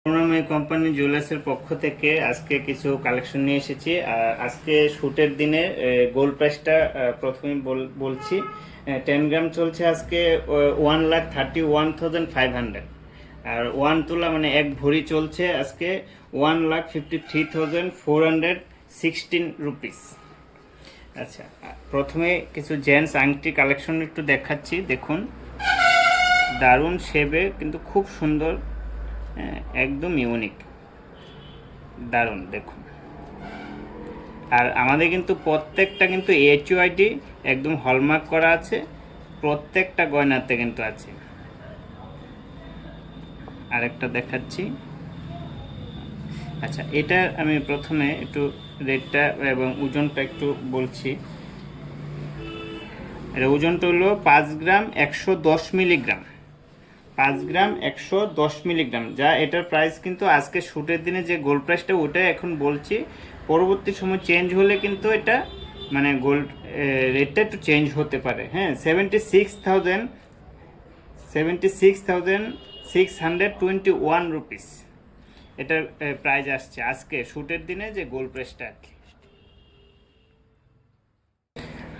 করুণাময়ী company জুয়েলার্সের পক্ষ থেকে আজকে কিছু কালেকশন নিয়ে এসেছি। আর আজকে শুটের দিনে গোল্ড প্রাইসটা প্রথমে বলছি। 10 গ্রাম চলছে আজকে 1,31,500, আর 1 তোলা মানে এক ভরি চলছে আজকে 1,53,416 রুপিস। আচ্ছা, প্রথমে কিছু জেন্টস আংটি কালেকশন একটু দেখাচ্ছি। দেখুন, দারুণ শেপে কিন্তু খুব সুন্দর, একদম ইউনিক, দারুণ। দেখুন, আর আমাদের কিন্তু প্রত্যেকটা কিন্তু এইচইউআইডি একদম হলমার্ক করা আছে, প্রত্যেকটা গয়নাতে কিন্তু আছে। আরেকটা দেখাচ্ছি। আচ্ছা, এটা আমি প্রথমে একটু রেটটা এবং ওজনটা একটু বলছি। এর ওজনটা হলো 5 গ্রাম 110 মিলিগ্রাম। 5 গ্রাম 110 মিলিগ্রাম, যা এটার প্রাইস কিন্তু আজকে শুটের দিনে যে গোল্ড প্রাইসটা ওটাই এখন বলছি। পরবর্তী সময় চেঞ্জ হলে কিন্তু এটা মানে গোল্ড রেটটা একটু চেঞ্জ হতে পারে। হ্যাঁ, 76,621 রুপিস এটার প্রাইস আসছে আজকে শুটের দিনে যে গোল্ড প্রাইসটা আর কি।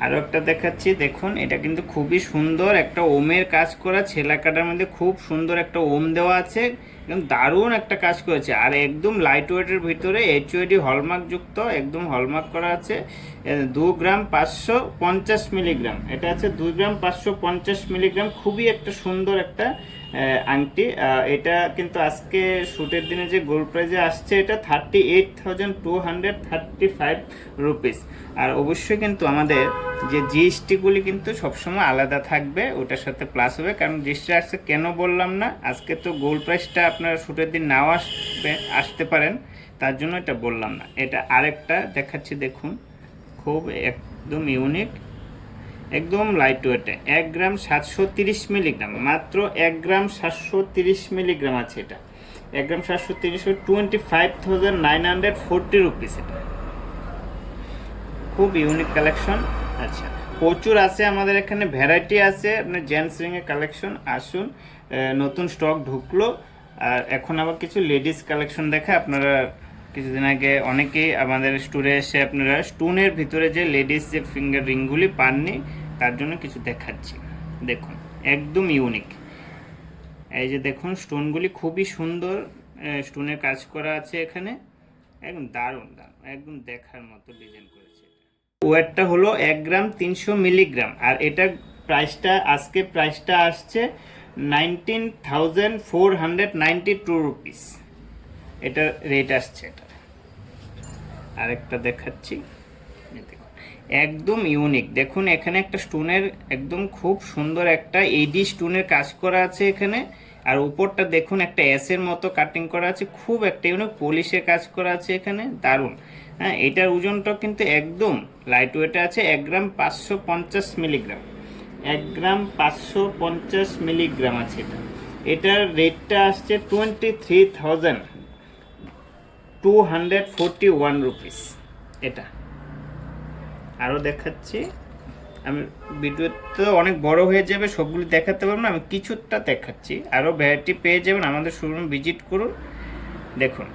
আরও একটা দেখাচ্ছি। দেখুন, এটা কিন্তু খুবই সুন্দর একটা ওমের কাজ করা, ছেলা কাটার মধ্যে খুব সুন্দর একটা ওম দেওয়া আছে, একদম দারুণ একটা কাজ করেছে। আর একদম লাইট ওয়েটের ভিতরে এইচওআইডি হলমার্ক যুক্ত, একদম হলমার্ক করা আছে। 2 গ্রাম 550 মিলিগ্রাম, এটা আছে 2 গ্রাম 550 মিলিগ্রাম। খুবই একটা সুন্দর একটা আংটি। এটা কিন্তু আজকে শুটের দিনে যে গোল্ড প্রাইজে আসছে এটা 38,235 রুপিস। আর অবশ্যই কিন্তু আমাদের যে জিএসটিগুলি কিন্তু সবসময় আলাদা থাকবে, ওটার সাথে প্লাস হবে। কারণ জিএসটি আসছে কেন বললাম না, আজকে তো গোল্ড প্রাইসটা আপনারা শুটের দিন নাও আসতে পারেন, তার জন্য এটা বললাম না। এটা আরেকটা দেখাচ্ছি। দেখুন, খুব একদম ইউনিক, একদম লাইট ওয়েটে। 1 গ্রাম 730 মিলিগ্রাম, মাত্র 1 গ্রাম 730 মিলিগ্রাম আছে এটা। 1 গ্রাম 730 25,940 রুপিস। এটা খুব ইউনিক কালেকশন। আচ্ছা, প্রচুর আছে আমাদের এখানে, ভ্যারাইটি আছে। আপনার জেন্টস রিংয়ের কালেকশন আসুন, নতুন স্টক ঢুকলো। আর এখন আবার কিছু লেডিস কালেকশন দেখা। আপনারা কিছুদিন আগে অনেকেই আমাদের স্টোরে এসে আপনারা স্টোনের ভিতরে যে লেডিস যে ফিঙ্গার রিংগুলি পাননি, তার জন্য কিছু দেখাচ্ছি। দেখুন, একদম ইউনিক। এই যে দেখুন, স্টোনগুলি খুবই সুন্দর, স্টোনের কাজ করা আছে এখানে, একদম দারুণ দারুণ, একদম দেখার মতো ডিজাইন করেছে। ওয়েটটা হলো 1 গ্রাম 300 মিলিগ্রাম। আর এটা প্রাইসটা আজকে প্রাইসটা আসছে 19,492 রুপিস এটা রেট আসছে। এটা আরেকটা দেখাচ্ছি। একদম ইউনিক। দেখুন, এখানে একটা স্টোনের একদম খুব সুন্দর একটা এডি স্টোনের কাজ করা আছে এখানে। আর উপরটা দেখুন, একটা এসের মতো কাটিং করা আছে, খুব একটা ইউনিক পলিশের কাজ করা আছে এখানে, দারুণ। হ্যাঁ, এটার ওজনটা কিন্তু একদম লাইট ওয়েটে আছে, 1 গ্রাম 550 মিলিগ্রাম। 1 গ্রাম 550 মিলিগ্রাম আছে এটা। এটার রেটটা আসছে 23,241 রুপিস এটা। আরও দেখাচ্ছি। আমি ভিডিওতে অনেক বড় হয়ে যাবে, সবগুলি দেখাতে পারবো না, আমি কিছুটা দেখাচ্ছি। আরও ভ্যারাইটি পেয়ে যাবেন, আমাদের শোরুম ভিজিট করুন। দেখুন,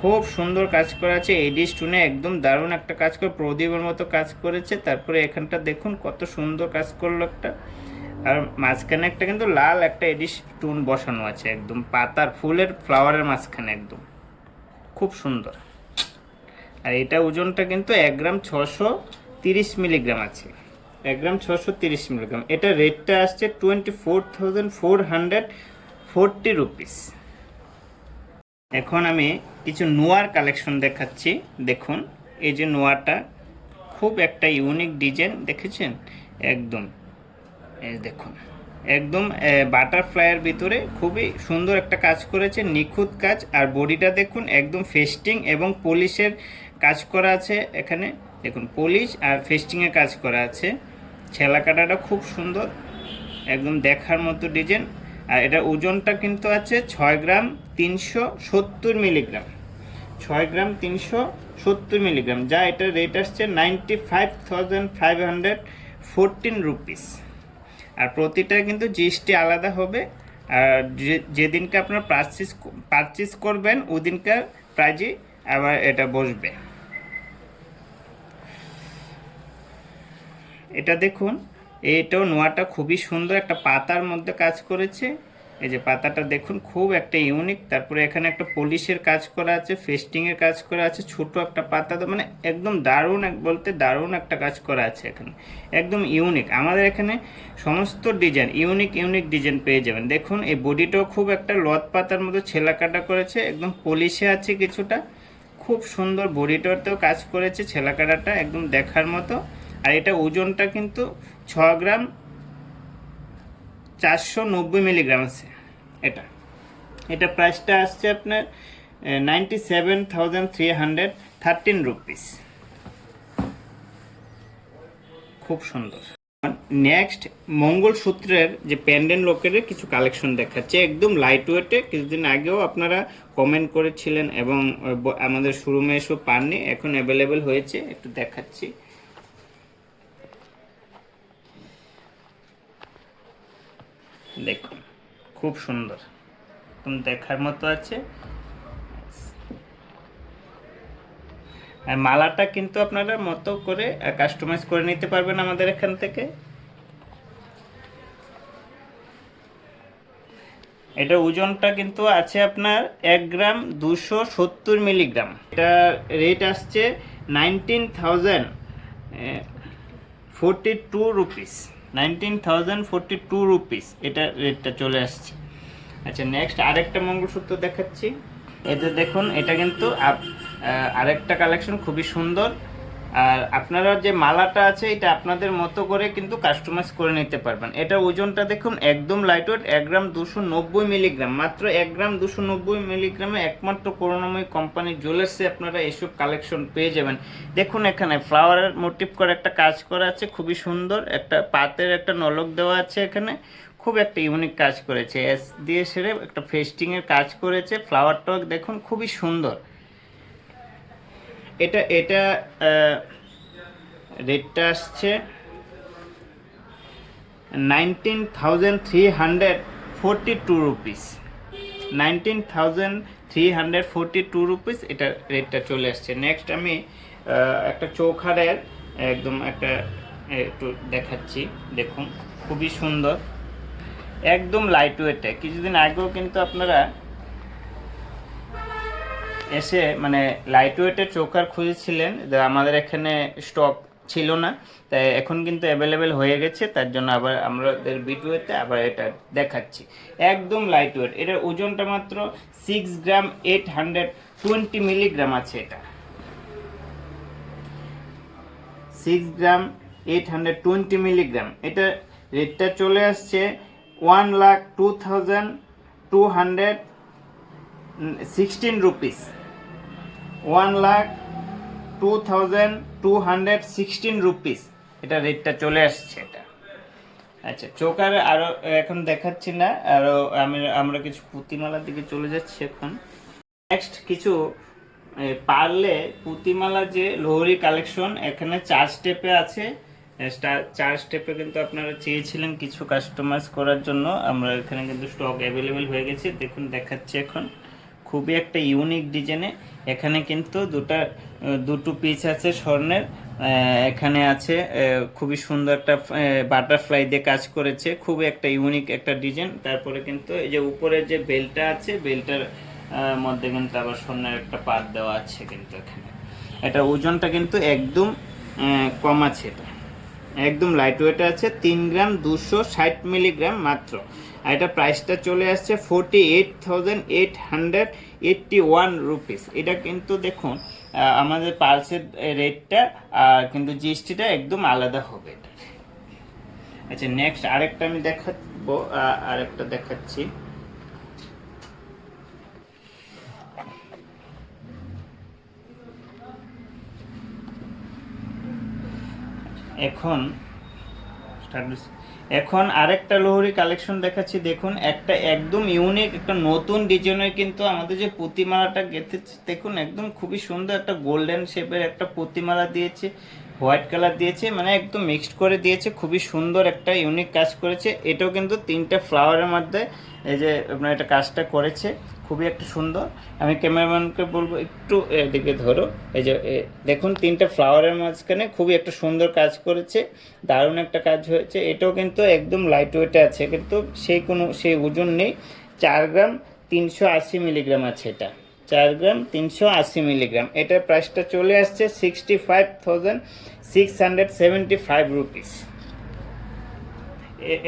খুব সুন্দর কাজ করা আছে এডি স্টোনে, একদম দারুণ একটা কাজ করে, প্রদীপের মতো কাজ করেছে। তারপরে এখানটা দেখুন কত সুন্দর কাজ করলো একটা। আর মাঝখানে একটা কিন্তু লাল একটা এডি স্টোন বসানো আছে, একদম পাতার ফুলের ফ্লাওয়ারের মাঝখানে, একদম খুব সুন্দর। আর এটা ওজনটা কিন্তু 1 গ্রাম 630 মিলিগ্রাম আছে, 1 গ্রাম 630 মিলিগ্রাম। এটা রেটটা আসছে 24,440 রুপিস। এখন আমি কিছু নোয়ার কালেকশন দেখাচ্ছি। দেখুন, এই যে নোয়াটা খুব একটা ইউনিক ডিজাইন, দেখেছেন? একদম এই দেখুন, একদম বাটারফ্লাইয়ের ভিতরে খুবই সুন্দর একটা কাজ করেছে, নিখুঁত কাজ। আর বডিটা দেখুন, একদম ফেস্টিং এবং পলিশের কাজ করা আছে এখানে। দেখুন, পলিশ আর ফেস্টিংয়ের কাজ করা আছে। ছেলা কাটাটা খুব সুন্দর, একদম দেখার মতো ডিজাইন। আর এটা ওজনটা কিন্তু আছে 6 গ্রাম 370 মিলিগ্রাম, 6 গ্রাম 370 মিলিগ্রাম, যা এটার রেট আসছে 95,514 রুপিস। আর প্রতিটা কিন্তু জিএসটি আলাদা হবে। আর যেদিনকে আপনারা পারচেস করবেন ওদিনকার প্রাইজই আবার এটা বসবে। এটা দেখুন, এটাও নোয়াটা খুবই সুন্দর একটা পাতার মধ্যে কাজ করেছে। এই যে পাতাটা দেখুন খুব একটা ইউনিক। তারপরে এখানে একটা পলিশের কাজ করা আছে, ফেস্টিংয়ের কাজ করা আছে, ছোট একটা পাতা, মানে একদম দারুণ, বলতে দারুণ একটা কাজ করা আছে এখানে, একদম ইউনিক। আমাদের এখানে সমস্ত ডিজাইন ইউনিক ডিজাইন পেয়ে যাবেন। দেখুন এই বডিটাও খুব একটা লত পাতার মতো ছেলা কাটা করেছে, একদম পলিশে আছে কিছুটা, খুব সুন্দর বডিটাতেও কাজ করেছে, ছেলা কাটাটা একদম দেখার মতো। আর এটা ওজনটা কিন্তু 6 গ্রাম 490 মিলিগ্রাম আছে। এটা প্রাইসটা আসছে আপনার 97,313 রুপিস। খুব সুন্দর। নেক্সট মঙ্গলসূত্রের যে প্যান্ডেন্ট লকেটের কিছু কালেকশন দেখাচ্ছে, একদম লাইট ওয়েটে। কিছুদিন আগেও আপনারা কমেন্ট করেছিলেন এবং আমাদের শোরুমে এসব পাননি, এখন অ্যাভেলেবেল হয়েছে, একটু দেখাচ্ছি। দেখুন খুব সুন্দর, একদম দেখার মতো আছে। আর মালাটা কিন্তু আপনারা মতো করে কাস্টমাইজ করে নিতে পারবেন আমাদের এখান থেকে। এটা ওজনটা কিন্তু আছে আপনার 1 গ্রাম 270 মিলিগ্রাম। এটা রেট আসছে 19,042 রুপিস, 19,042 রুপিস এটা রেটটা চলে আসছে। আচ্ছা, নেক্সট আরেকটা মঙ্গলসূত্র দেখাচ্ছি। এতে দেখুন, এটা কিন্তু আরেকটা কালেকশন খুবই সুন্দর। আর আপনারা যে মালাটা আছে এটা আপনাদের মতো করে কিন্তু কাস্টমাইজ করে নিতে পারবেন। এটা ওজনটা দেখুন একদম লাইট ওয়েট, 1 গ্রাম 290 মিলিগ্রাম, মাত্র 1 গ্রাম 290 মিলিগ্রামে একমাত্র করুণাময়ী কোম্পানির জুয়েলার্সে আপনারা এসব কালেকশন পেয়ে যাবেন। দেখুন এখানে ফ্লাওয়ারের মোটিভ করে একটা কাজ করা আছে, খুবই সুন্দর, একটা পাতের একটা নলক দেওয়া আছে এখানে, খুব একটা ইউনিক কাজ করেছে। এস দিয়ে সেরে একটা ফেস্টিংয়ের কাজ করেছে, ফ্লাওয়ারটাও দেখুন খুবই সুন্দর। এটা রেটটা আসছে 19,342 রুপিস, 19,342 রুপিস এটা রেটটা চলে আসছে। নেক্সট আমি একটা চৌখারের একদম একটা একটু দেখাচ্ছি। দেখুন খুবই সুন্দর, একদম লাইট ওয়েটে। কিছুদিন আগেও কিন্তু আপনারা এসে মানে লাইট ওয়েটের চৌকার খুঁজেছিলেন, আমাদের এখানে স্টক ছিল না, তাই এখন কিন্তু অ্যাভেলেবেল হয়ে গেছে। তার জন্য আবার আমাদের ভিডিওতে আবার এটা দেখাচ্ছি, একদম লাইট ওয়েট। এটার ওজনটা মাত্র 6 গ্রাম 820 মিলিগ্রাম আছে। এটা 6 গ্রাম 820 মিলিগ্রাম। এটা রেটটা চলে আসছে 1,02,216 রুপিস, 1,02,216 রুপিস এটা রেটটা চলে আসছে এটা। আচ্ছা, চোকার আরও এখন দেখাচ্ছি না, আরও আমরা কিছু পুঁতিমালার দিকে চলে যাচ্ছি এখন। নেক্সট কিছু পারলে পুঁতিমালা যে লোহরি কালেকশন, এখানে 4 স্টেপে আছে। 4 স্টেপে কিন্তু আপনারা চেয়েছিলেন কিছু কাস্টমাইজ করার জন্য, আমরা এখানে কিন্তু স্টক অ্যাভেলেবেল হয়ে গেছে। দেখুন দেখাচ্ছি এখন, খুবই একটা ইউনিক ডিজাইনে। এখানে কিন্তু দুটো পিস আছে স্বর্ণের, এখানে আছে খুবই সুন্দর একটা বাটারফ্লাই দিয়ে কাজ করেছে, খুবই একটা ইউনিক একটা ডিজাইন। তারপরে কিন্তু এই যে উপরের যে বেলটা আছে, বেলটার মধ্যে কিন্তু আবার স্বর্ণের একটা পাত দেওয়া আছে কিন্তু এখানে। এটা ওজনটা কিন্তু একদম কম আছে, এটা একদম লাইট ওয়েটে আছে, 3 গ্রাম 260 মিলিগ্রাম মাত্র। আর এটা প্রাইসটা চলে আসছে 48,881 রুপিস। এটা কিন্তু দেখুন আমাদের পালসের রেটটা কিন্তু জিএসটিটা একদম আলাদা হবে এটা। আচ্ছা, নেক্সট আরেকটা আমি দেখাবো, আরেকটা দেখাচ্ছি। এখন আরেকটা লোহরি কালেকশন দেখাচ্ছি। দেখুন একটা একদম ইউনিক একটা নতুন ডিজাইনের কিন্তু আমাদের যে পুঁতিমালাটা গেঁথেছে, দেখুন একদম খুবই সুন্দর একটা গোল্ডেন শেপের একটা পুঁতিমালা দিয়েছে, হোয়াইট কালার দিয়েছে, মানে একদম মিক্সড করে দিয়েছে, খুবই সুন্দর একটা ইউনিক কাজ করেছে। এটাও কিন্তু 3টে ফ্লাওয়ারের মধ্যে এই যে আপনার এটা কাজটা করেছে, খুবই একটা সুন্দর। আমি ক্যামেরাম্যানকে বলবো একটু এদিকে ধরো, এই যে দেখুন 3টে ফ্লাওয়ারের মাঝখানে খুবই একটা সুন্দর কাজ করেছে, দারুণ একটা কাজ হয়েছে। এটাও কিন্তু একদম লাইট ওয়েটে আছে, কিন্তু সেই ওজন নেই। 4 গ্রাম 380 মিলিগ্রাম আছে এটা, 4 গ্রাম 380 মিলিগ্রাম। এটার প্রাইসটা চলে আসছে 65,675 রুপিস।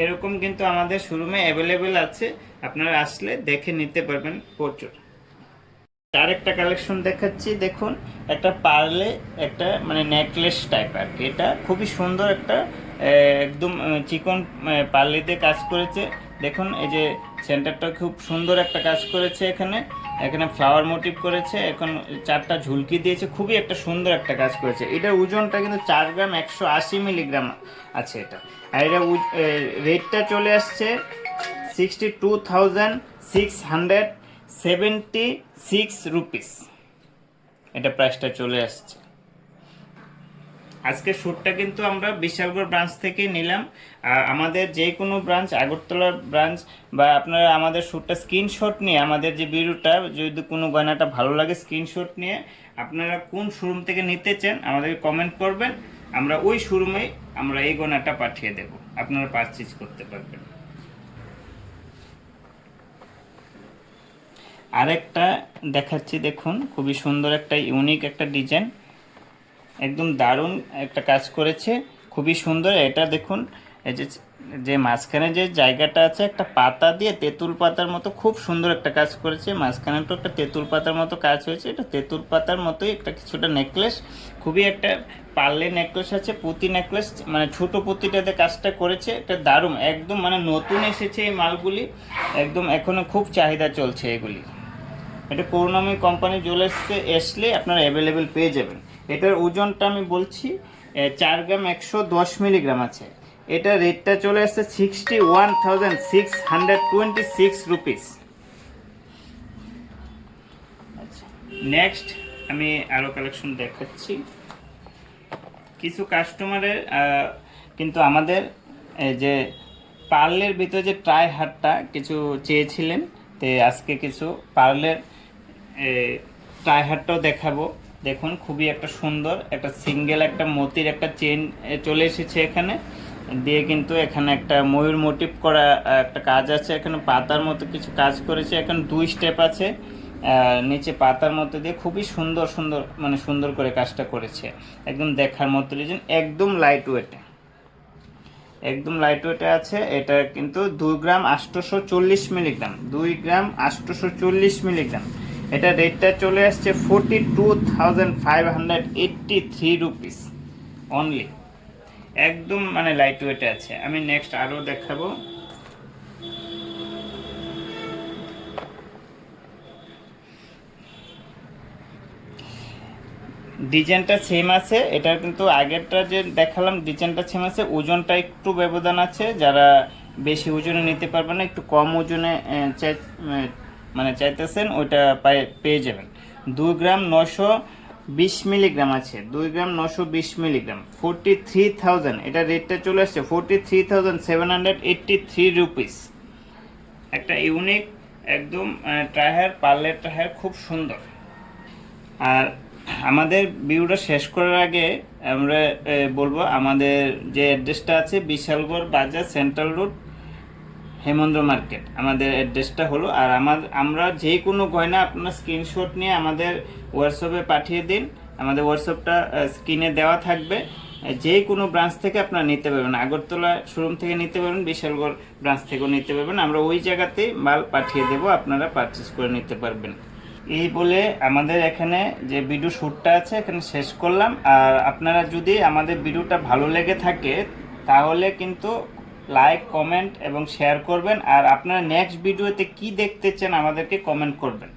এরকম কিন্তু আমাদের শোরুমে অ্যাভেলেবেল আছে, আপনারা আসলে দেখে নিতে পারবেন প্রচুর। আরেকটা কালেকশন দেখাচ্ছি, দেখুন একটা পার্লে একটা মানে নেকলেস টাইপ আর কি। এটা খুবই সুন্দর একটা একদম চিকন পার্লেতে কাজ করেছে। দেখুন এই যে সেন্টারটা খুব সুন্দর একটা কাজ করেছে, এখানে এখানে ফ্লাওয়ার মোটিভ করেছে, এখন 4টা ঝুলকি দিয়েছে, খুবই একটা সুন্দর একটা কাজ করেছে। এটার ওজনটা কিন্তু 4 গ্রাম 180 মিলিগ্রাম আছে এটা। আর এটা রেটটা চলে আসছে 62,676 রুপিস, এটা প্রাইসটা চলে আসছে। আজকে শ্যুটটা কিন্তু আমরা বিশালগড় ব্রাঞ্চ থেকে নিলাম। আমাদের যে কোনো ব্রাঞ্চ, আগরতলা ব্রাঞ্চ, বা আপনারা আমাদের শ্যুটটা স্ক্রিনশট নিয়ে, আমাদের যে ভিডিওটা যদি কোনো গয়নাটা ভালো লাগে স্ক্রিনশট নিয়ে আপনারা কোন শোরুম থেকে নিতে চান আমাদেরকে কমেন্ট করবেন, আমরা ওই শোরুমেই আমরা এই গয়নাটা পাঠিয়ে দেব, আপনারা পারচেজ করতে পারবেন। আরেকটা দেখাচ্ছি, দেখুন খুবই সুন্দর একটা ইউনিক একটা ডিজাইন, একদম দারুণ একটা কাজ করেছে, খুবই সুন্দর। এটা দেখুন এই যে যে মাঝখানে যে জায়গাটা আছে একটা পাতা দিয়ে, তেঁতুল পাতার মতো খুব সুন্দর একটা কাজ করেছে। মাঝখানে তো একটা তেঁতুল পাতার মতো কাজ হয়েছে, এটা তেঁতুল পাতার মতোই একটা কিছুটা নেকলেস, খুবই একটা পার্লে নেকলেস আছে, পুঁতি নেকলেস, মানে ছোট পুঁতিটাতে কাজটা করেছে। এটা দারুণ, একদম মানে নতুন এসেছে এই মালগুলি, একদম এখনো খুব চাহিদা চলছে এগুলি। এটা করুণাময়ী কোম্পানি আসলে আপনারা অ্যাভেলেবেল পেয়ে যাবেন। এটার ওজনটা আমি বলছি 4 গ্রাম 110 মিলিগ্রাম আছে। এটা রেটটা চলে আসছে 61,626 রুপিস। আচ্ছা, নেক্সট আমি আরও কালেকশন দেখাচ্ছি। কিছু কাস্টমারের কিন্তু আমাদের যে পার্লের ভিতরে যে ট্রাই হারটা কিছু চেয়েছিলেন, তো আজকে কিছু পার্লের ট্রাই হারটাও দেখাবো। দেখুন খুবই একটা সুন্দর একটা সিঙ্গেল একটা মতির একটা চেন চলে এসেছে এখানে দিয়ে, কিন্তু এখানে একটা ময়ূর মোটিভ করা একটা কাজ আছে, এখানে পাতার মতো কিছু কাজ করেছে, এখানে 2 স্টেপ আছে, নিচে পাতার মতো দিয়ে খুবই সুন্দর সুন্দর মানে সুন্দর করে কাজটা করেছে, একদম দেখার মতো ডিজাইন, একদম লাইট ওয়েটে, একদম লাইট ওয়েটে আছে। এটা কিন্তু 2 গ্রাম 840 মিলিগ্রাম, 2 গ্রাম 840 মিলিগ্রাম। এটা রেটটা চলে আসছে 42,583 রুপিস অনলি, একদম মানে লাইট ওয়েটে আছে। আমি নেক্সট আরও দেখাবো। ডিজাইনটা সেম আছে, এটা কিন্তু আগেরটা যে দেখালাম ডিজাইনটা সেম আছে, ওজনটা একটু ব্যবধান আছে, যারা বেশি ওজনে নিতে পারবে না, একটু কম ওজনে মানে চাইতেছেন ওইটা পেয়ে যাবেন। 2 গ্রাম 920 মিলিগ্রাম আছে, 2 গ্রাম 920 মিলিগ্রাম, 43,000, এটা রেটটা চলে আসছে 43,783 রুপিস। একটা ইউনিক একদম ট্রায়ার, পার্লের ট্রায়ার, খুব সুন্দর। আর আমাদের ভিডিওটা শেষ করার আগে আমরা বলবো আমাদের যে অ্যাড্রেসটা আছে বিশালগড় বাজার, সেন্ট্রাল রোড, হেমন্দ্র মার্কেট আমাদের অ্যাড্রেসটা হলো। আর আমরা যে কোনো গয়না আপনার স্ক্রিনশট নিয়ে আমাদের হোয়াটসঅ্যাপে পাঠিয়ে দিন, আমাদের হোয়াটসঅ্যাপটা স্ক্রিনে দেওয়া থাকবে। যে কোনো ব্রাঞ্চ থেকে আপনারা নিতে পারবেন, আগরতলা শোরুম থেকে নিতে পারবেন, বিশালগড় ব্রাঞ্চ থেকেও নিতে পারবেন, আমরা ওই জায়গাতেই মাল পাঠিয়ে দেবো, আপনারা পারচেস করে নিতে পারবেন। এই বলে আমাদের এখানে যে ভিডিও শ্যুটটা আছে এখানে শেষ করলাম। আর আপনারা যদি আমাদের ভিডিওটা ভালো লেগে থাকে তাহলে কিন্তু লাইক, কমেন্ট এবং শেয়ার করবেন। আর আপনারা নেক্সট ভিডিওতে কি দেখতে চান আমাদেরকে কমেন্ট করবেন।